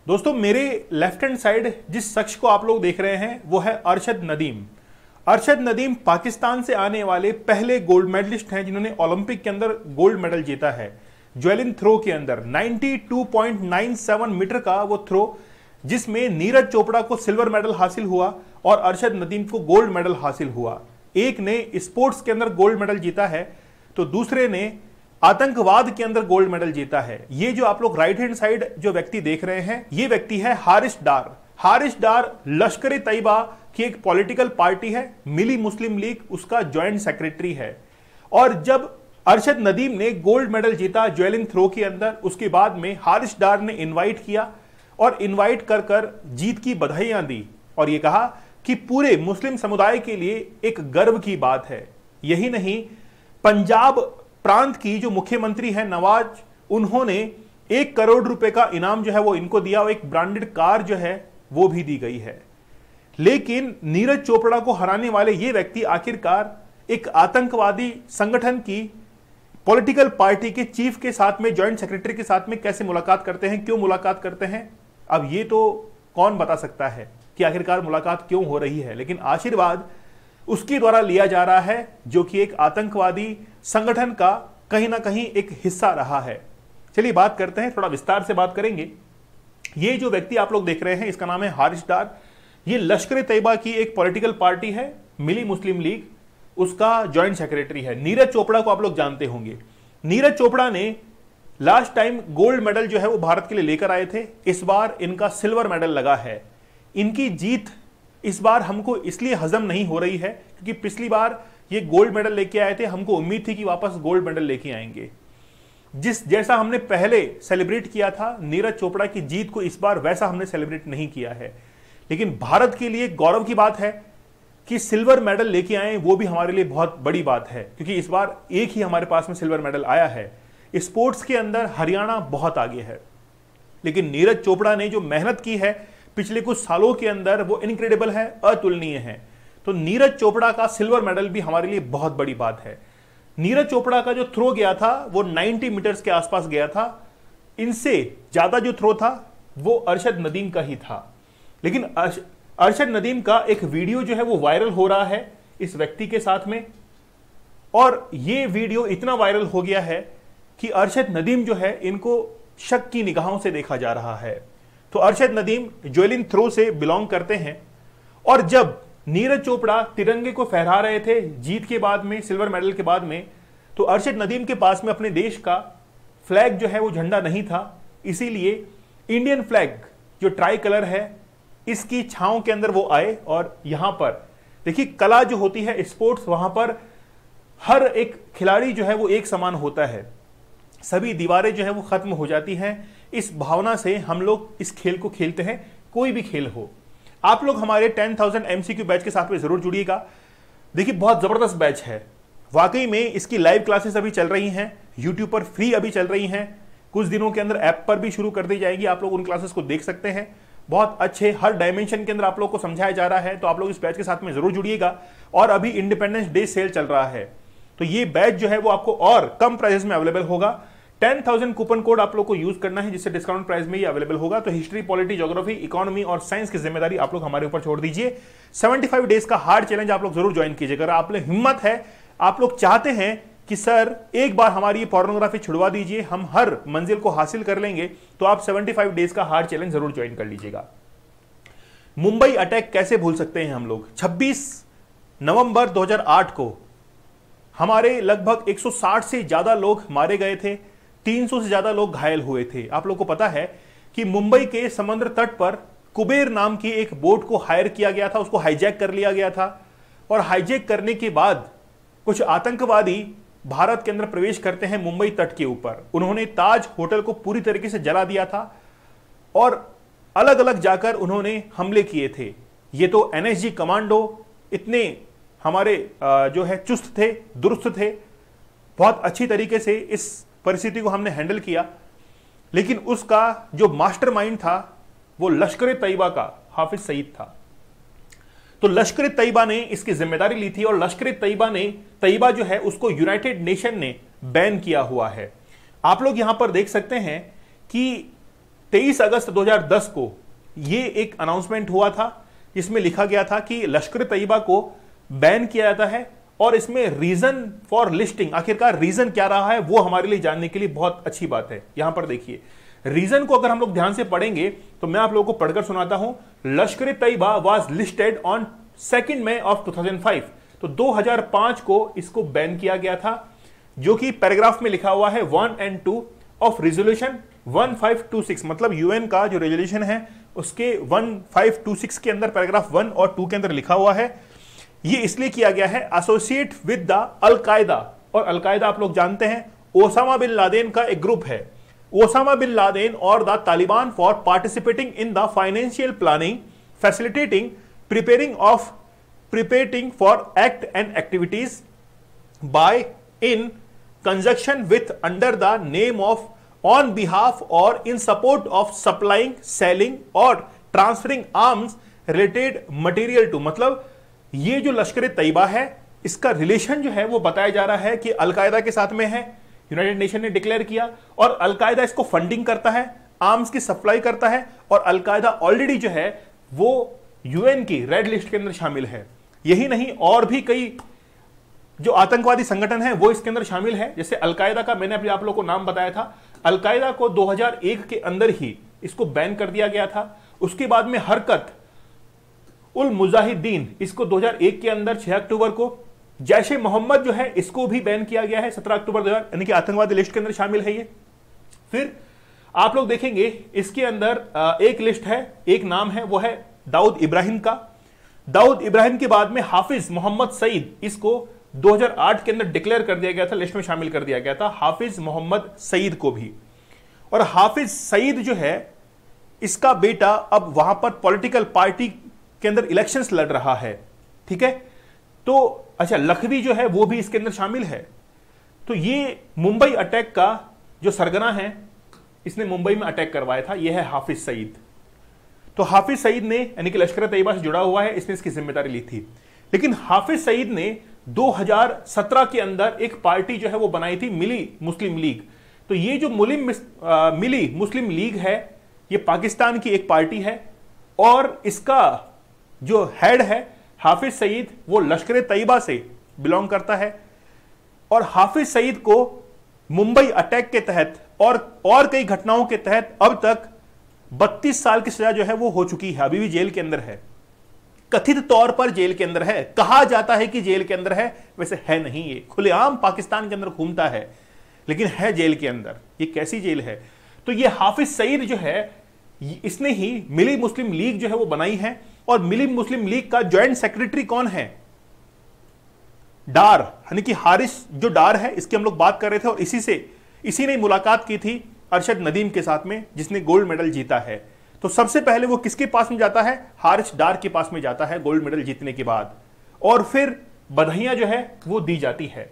दोस्तों मेरे left hand side जिस शख्स को आप लोग देख रहे हैं वो है अरशद नदीम। अरशद नदीम पाकिस्तान से आने वाले पहले गोल्ड मेडलिस्ट हैं जिन्होंने ओलंपिक के अंदर गोल्ड मेडल जीता है। ज्वेलिन थ्रो के अंदर 92.97 मीटर का वो थ्रो, जिसमें नीरज चोपड़ा को सिल्वर मेडल हासिल हुआ और अरशद नदीम को गोल्ड मेडल हासिल हुआ। एक ने स्पोर्ट्स के अंदर गोल्ड मेडल जीता है तो दूसरे ने आतंकवाद के अंदर गोल्ड मेडल जीता है। ये जो आप लोग राइट हैंड साइड जो व्यक्ति देख रहे हैं, ये व्यक्ति है हारिस डार। हारिस डार लश्कर तैयबा की एक पॉलिटिकल पार्टी है, मिली मुस्लिम लीग, उसका ज्वाइंट सेक्रेटरी है। और जब अरशद नदीम ने गोल्ड मेडल जीता ज्वेलिन थ्रो के अंदर, उसके बाद में हारिस डार ने इनवाइट किया और इनवाइट कर कर जीत की बधाइयां दी और यह कहा कि पूरे मुस्लिम समुदाय के लिए एक गर्व की बात है। यही नहीं, पंजाब प्रांत की जो मुख्यमंत्री है नवाज, उन्होंने 1 करोड़ रुपए का इनाम जो है वो इनको दिया और एक ब्रांडेड कार जो है वो भी दी गई है। लेकिन नीरज चोपड़ा को हराने वाले ये व्यक्ति आखिरकार एक आतंकवादी संगठन की पॉलिटिकल पार्टी के चीफ के साथ में, ज्वाइंट सेक्रेटरी के साथ में कैसे मुलाकात करते हैं, क्यों मुलाकात करते हैं, अब ये तो कौन बता सकता है कि आखिरकार मुलाकात क्यों हो रही है। लेकिन आशीर्वाद उसके द्वारा लिया जा रहा है जो कि एक आतंकवादी संगठन का कहीं ना कहीं एक हिस्सा रहा है। चलिए बात करते हैं, थोड़ा विस्तार से बात करेंगे। ये जो व्यक्ति आप लोग देख रहे हैं, इसका नाम है हारिस डार। ये लश्कर तैयबा की एक पॉलिटिकल पार्टी है, मिली मुस्लिम लीग, उसका ज्वाइंट सेक्रेटरी है। नीरज चोपड़ा को आप लोग जानते होंगे। नीरज चोपड़ा ने लास्ट टाइम गोल्ड मेडल जो है वो भारत के लिए लेकर आए थे। इस बार इनका सिल्वर मेडल लगा है। इनकी जीत इस बार हमको इसलिए हजम नहीं हो रही है क्योंकि पिछली बार ये गोल्ड मेडल लेके आए थे, हमको उम्मीद थी कि वापस गोल्ड मेडल लेके आएंगे। जैसा हमने पहले सेलिब्रेट किया था नीरज चोपड़ा की जीत को, इस बार वैसा हमने सेलिब्रेट नहीं किया है। लेकिन भारत के लिए गौरव की बात है कि सिल्वर मेडल लेके आए, वो भी हमारे लिए बहुत बड़ी बात है क्योंकि इस बार एक ही हमारे पास में सिल्वर मेडल आया है। स्पोर्ट्स के अंदर हरियाणा बहुत आगे है, लेकिन नीरज चोपड़ा ने जो मेहनत की है पिछले कुछ सालों के अंदर वो इनक्रेडिबल है, अतुलनीय है। तो नीरज चोपड़ा का सिल्वर मेडल भी हमारे लिए बहुत बड़ी बात है। नीरज चोपड़ा का जो थ्रो गया था वो 90 मीटर्स के आसपास गया था। इनसे ज्यादा जो थ्रो था वो अरशद नदीम का ही था। लेकिन अरशद नदीम का एक वीडियो जो है वो वायरल हो रहा है इस व्यक्ति के साथ में, और ये वीडियो इतना वायरल हो गया है कि अरशद नदीम जो है इनको शक की निगाहों से देखा जा रहा है। तो अरशद नदीम ज्वेलिन थ्रो से बिलोंग करते हैं और जब नीरज चोपड़ा तिरंगे को फहरा रहे थे जीत के बाद में, सिल्वर मेडल के बाद में, तो अरशद नदीम के पास में अपने देश का फ्लैग जो है वो झंडा नहीं था। इसीलिए इंडियन फ्लैग जो ट्राई कलर है इसकी छांव के अंदर वो आए और यहां पर देखिए कला जो होती है स्पोर्ट्स, वहां पर हर एक खिलाड़ी जो है वो एक समान होता है, सभी दीवारें जो है वो खत्म हो जाती हैं। इस भावना से हम लोग इस खेल को खेलते हैं, कोई भी खेल हो। आप लोग हमारे 10,000 MCQ बैच के साथ में जरूर जुड़िएगा। देखिए बहुत जबरदस्त बैच है वाकई में। इसकी लाइव क्लासेस अभी चल रही हैं, यूट्यूब पर फ्री अभी चल रही हैं, कुछ दिनों के अंदर ऐप पर भी शुरू कर दी जाएगी। आप लोग उन क्लासेस को देख सकते हैं, बहुत अच्छे हर डायमेंशन के अंदर आप लोग को समझाया जा रहा है। तो आप लोग इस बैच के साथ में जरूर जुड़िएगा। और अभी इंडिपेंडेंस डे सेल चल रहा है, तो ये बैच जो है वो आपको और कम प्राइस में अवेलेबल होगा। 10,000 कूपन कोड आप लोग को यूज करना है जिससे डिस्काउंट प्राइस में ये अवेलेबल होगा। तो हिस्ट्री, पॉलिटी, ज्योग्राफी, इकोनॉमी और साइंस की जिम्मेदारी आप लोग हमारे ऊपर छोड़ दीजिए। 75 डेज का हार्ड चैलेंज आप लोग जरूर ज्वाइन कीजिएगा। अगर आप लोग हिम्मत है, आप लोग चाहते हैं कि सर एक बार हमारी ये पोर्नोग्राफी छुड़वा दीजिए, हम हर मंजिल को हासिल कर लेंगे, तो आप 75 डेज का हार्ड चैलेंज जरूर ज्वाइन कर लीजिएगा। मुंबई अटैक कैसे भूल सकते हैं हम लोग। 26 नवंबर 2008 को हमारे लगभग 160 से ज्यादा लोग मारे गए थे, 300 से ज्यादा लोग घायल हुए थे। आप लोग को पता है कि मुंबई के समुद्र तट पर कुबेर नाम की एक बोट को हायर किया गया था, उसको हाईजैक कर लिया गया था और हाईजैक करने के बाद कुछ आतंकवादी भारत के अंदर प्रवेश करते हैं मुंबई तट के ऊपर। उन्होंने ताज होटल को पूरी तरीके से जला दिया था और अलग अलग जाकर उन्होंने हमले किए थे। ये तो NSG कमांडो इतने हमारे जो है चुस्त थे, दुरुस्त थे, बहुत अच्छी तरीके से इस परिस्थिति को हमने हैंडल किया। लेकिन उसका जो मास्टरमाइंड था वो लश्कर तैयबा का हाफिज सईद था। तो लश्कर तैयबा ने इसकी जिम्मेदारी ली थी और लश्कर तैयबा जो है उसको यूनाइटेड नेशन ने बैन किया हुआ है। आप लोग यहां पर देख सकते हैं कि 23 अगस्त 2010 को ये एक अनाउंसमेंट हुआ था जिसमें लिखा गया था कि लश्कर तैयबा को बैन किया जाता है, और इसमें रीजन फॉर लिस्टिंग, आखिरकार रीजन क्या रहा है वो हमारे लिए जानने के लिए बहुत अच्छी बात है। यहां पर देखिए रीजन को अगर हम लोग ध्यान से पढ़ेंगे तो मैं आप लोगों को पढ़कर सुनाता हूं। Lashkar Taiba was listed on 2 May of 2005, तो 2005 को इसको बैन किया गया था, जो कि पैराग्राफ में लिखा हुआ है 1 और 2 ऑफ रेजोल्यूशन 1526, मतलब यूएन का जो रेजोल्यूशन है उसके 1526 के अंदर पैराग्राफ 1 और 2 के अंदर लिखा हुआ है। ये इसलिए किया गया है एसोसिएट विद द अल-कायदा, और अल-कायदा आप लोग जानते हैं ओसामा बिन लादेन का एक ग्रुप है। ओसामा बिन लादेन और the Taliban for participating in the financial planning, facilitating, preparing for act and activities by in conjunction with under the name of on behalf और in support of supplying, selling और transferring arms related material to, मतलब ये जो लश्कर तैयबा है इसका relation जो है वो बताया जा रहा है कि अल-कायदा के साथ में है, यूनाइटेड नेशन ने डिक्लेयर किया, और अल-कायदा इसको फंडिंग करता है, आर्म्स की सप्लाई करता है, और अल-कायदा ऑलरेडी जो है वो यूएन की रेड लिस्ट के अंदर शामिल है। यही नहीं, और भी कई जो आतंकवादी संगठन है वो इसके अंदर शामिल है। जैसे अल-कायदा का मैंने अभी आप लोगों को नाम बताया था, अल-कायदा को 2001 के अंदर ही इसको बैन कर दिया गया था। उसके बाद में हरकत उल मुजाहिदीन, इसको 2001 के अंदर 6 अक्टूबर को, जैश-ए मोहम्मद जो है इसको भी बैन किया गया है 17 अक्टूबर 2000, यानी कि आतंकवादी लिस्ट के अंदर शामिल है ये। फिर आप लोग देखेंगे इसके अंदर एक लिस्ट है, एक नाम है, वो है दाऊद इब्राहिम का। दाऊद इब्राहिम के बाद में हाफिज मोहम्मद सईद, इसको 2008 के अंदर डिक्लेयर कर दिया गया था, लिस्ट में शामिल कर दिया गया था हाफिज मोहम्मद सईद को भी। और हाफिज सईद जो है इसका बेटा अब वहां पर पॉलिटिकल पार्टी के अंदर इलेक्शंस लड़ रहा है, ठीक है। तो अच्छा, लखवी जो है वो भी इसके अंदर शामिल है। तो ये मुंबई अटैक का जो सरगना है, इसने मुंबई में अटैक करवाया था, यह है हाफिज सईद। तो हाफिज सईद ने, यानी कि लश्कर तैयबा से जुड़ा हुआ है, इसने इसकी जिम्मेदारी ली थी। लेकिन हाफिज सईद ने 2017 के अंदर एक पार्टी जो है वो बनाई थी, मिली मुस्लिम लीग। तो ये जो मिली मुस्लिम लीग है ये पाकिस्तान की एक पार्टी है, और इसका जो हेड है हाफिज सईद वो लश्कर तैयबा से बिलोंग करता है। और हाफिज सईद को मुंबई अटैक के तहत और कई घटनाओं के तहत अब तक 32 साल की सजा जो है वो हो चुकी है, अभी भी जेल के अंदर है, कथित तौर पर जेल के अंदर है। कहा जाता है कि जेल के अंदर है, वैसे है नहीं, ये खुलेआम पाकिस्तान के अंदर घूमता है, लेकिन है जेल के अंदर। ये कैसी जेल है? तो ये हाफिज सईद जो है इसने ही मिली मुस्लिम लीग जो है वो बनाई है, और मिली मुस्लिम लीग का ज्वाइंट सेक्रेटरी कौन है? डार, यानी कि हारिस जो डार है, इसकी हम लोग बात कर रहे थे, और इसी ने मुलाकात की थी अरशद नदीम के साथ में, जिसने गोल्ड मेडल जीता है। तो सबसे पहले वो किसके पास में जाता है? हारिस डार के पास में जाता है गोल्ड मेडल जीतने के बाद, और फिर बधाइयां जो है वो दी जाती है।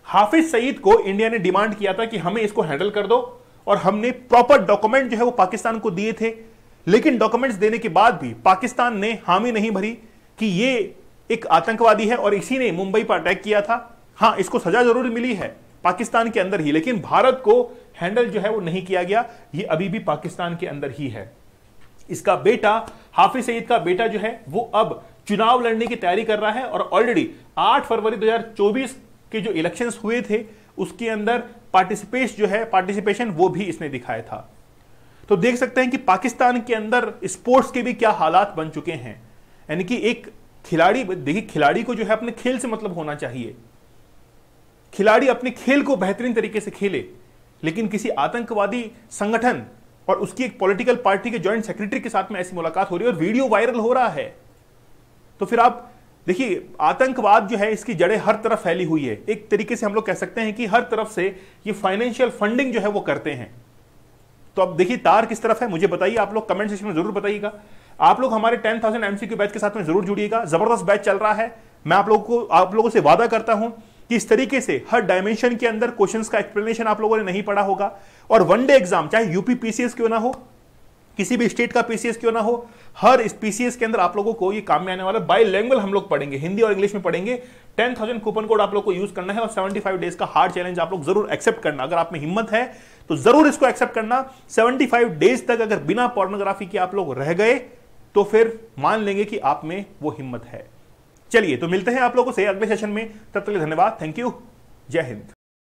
हाफिज सईद को इंडिया ने डिमांड किया था कि हमें इसको हैंडल कर दो, और हमने प्रॉपर डॉक्यूमेंट जो है वो पाकिस्तान को दिए थे, लेकिन डॉक्यूमेंट्स देने के बाद भी पाकिस्तान ने हामी नहीं भरी कि ये एक आतंकवादी है और इसी ने मुंबई पर अटैक किया था। हां, इसको सजा जरूर मिली है पाकिस्तान के अंदर ही, लेकिन भारत को हैंडल जो है वो नहीं किया गया, ये अभी भी पाकिस्तान के अंदर ही है। इसका बेटा, हाफिज सईद का बेटा जो है वो अब चुनाव लड़ने की तैयारी कर रहा है, और ऑलरेडी 8 फरवरी 2024 के जो इलेक्शंस हुए थे उसके अंदर पार्टिसिपेशन वो भी इसने दिखाया था। तो देख सकते हैं कि पाकिस्तान के अंदर स्पोर्ट्स के भी क्या हालात बन चुके हैं। यानी कि एक खिलाड़ी, देखिए खिलाड़ी को जो है अपने खेल से मतलब होना चाहिए, खिलाड़ी अपने खेल को बेहतरीन तरीके से खेले, लेकिन किसी आतंकवादी संगठन और उसकी एक पॉलिटिकल पार्टी के ज्वाइंट सेक्रेटरी के साथ में ऐसी मुलाकात हो रही है और वीडियो वायरल हो रहा है। तो फिर आप देखिए, आतंकवाद जो है इसकी जड़ें हर तरफ फैली हुई है। एक तरीके से हम लोग कह सकते हैं कि हर तरफ से ये फाइनेंशियल फंडिंग जो है वो करते हैं। तो अब देखिए तार किस तरफ है, मुझे बताइए, आप लोग कमेंट सेक्शन में जरूर बताइएगा। आप लोग हमारे 10,000 MCQ बैच के साथ में जरूर जुड़िएगा, जबरदस्त बैच चल रहा है। मैं आप लोगों से वादा करता हूं कि इस तरीके से हर डायमेंशन के अंदर क्वेश्चंस का एक्सप्लेनेशन आप लोगों ने नहीं पढ़ा होगा, और वनडे एग्जाम चाहे यूपी PCS क्यों ना हो, किसी भी स्टेट का पीसीएस क्यों ना हो, हर इस पीसीएस के अंदर आप लोगों को ये काम में आने वाला बाइलिंगुअल हम लोग पढ़ेंगे, हिंदी और इंग्लिश में पढ़ेंगे। 10,000 कूपन कोड आप लोग को यूज करना है और 75 डेज का हार्ड चैलेंज आप लोग जरूर एक्सेप्ट करना। अगर आप में हिम्मत है तो जरूर इसको एक्सेप्ट करना। 75 डेज तक अगर बिना पोर्नोग्राफी के आप लोग रह गए तो फिर मान लेंगे कि आप में वो हिम्मत है। चलिए तो मिलते हैं आप लोगों से अगले सेशन में, तब तक के लिए धन्यवाद, थैंक यू, जय हिंद।